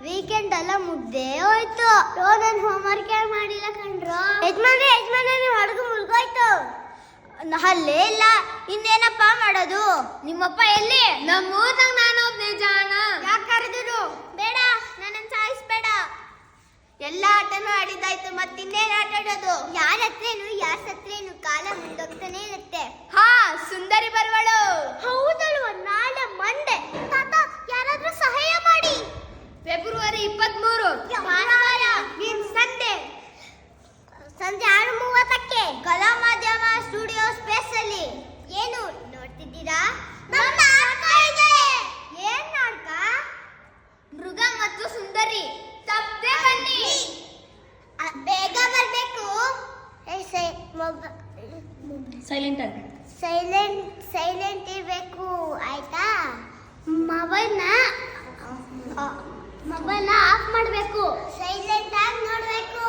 Weekend ಎಲ್ಲ ಮುಗ್ದೇ ಹೋಯ್ತು. ನಾನು ಹೋಮ್ವರ್ಕ್ ಮಾಡಿಲ್ಲ ಕಣ್ರೋ. ಯಜಮಾನ ಹೊರಗು ಮುಳುಗೋಯ್ತು. ಅಲ್ಲೇ ಇಲ್ಲ, ಇನ್ನೇನಪ್ಪ ಮಾಡೋದು? ನಿಮ್ಮಪ್ಪ ಎಲ್ಲಿ? ನಮ್ಮೂರ್ನಾಗ ನಾನು ಒಬ್ನೇ ಜಾಣ. ಯಾಕೆ ಕರೆದ್ರು? ಬೇಡ, ನನ್ನ ಸಾಯಿಸ್ಬೇಡ. ಎಲ್ಲ ಆಟನೂ ಆಡಿದಾಯ್ತು, ಮತ್ತಿನ್ನೇನು ಆಟ ಆಡೋದು? ಯಾರ ಹತ್ರೇನು ಕಾಲ ಮುಂದೋಗ್ತಾನೆ ಇರುತ್ತೆ. ಹಾ, ಸುಂದರಿ ಬರುವಳು. ಹೌದಲ್ವ, ನಾಳೆ ಮಂಡೆ. ತಾತ, ಯಾರಾದ್ರೂ ಸಹಾಯ ಮಾಡಿ. ಫೆಬ್ರವರಿ 23 ಭಾನುವಾರ, ಸಂಡೆ ಸಂಜೆ 6:30ಕ್ಕೆ ಕಲಾ ಮಾಧ್ಯಮ ಸ್ಟುಡಿಯೋ ಸ್ಪೇಸ್ ಅಲ್ಲಿ. ಏನು ನೋಡ್ತಿದ್ದೀರಾ? ನಮ್ಮ ನಾಟಕ ಇದೆ. ಏನ್ ನಾಟಕ? ಮೃಗ ಮತ್ತು ಸುಂದರಿ. ತಪ್ಪದೆ ಬನ್ನಿ. ಬೇಗ ಬರ್ಬೇಕು. ಸೈಲೆಂಟ್ ಇರ್ಬೇಕು, ಆಯ್ತಾ? ಮೊಬೈಲ್ನ ಆಫ್ ಮಾಡಬೇಕು. ಸೈಲೆಂಟ್ ಆಗಿ ನೋಡ್ಬೇಕು.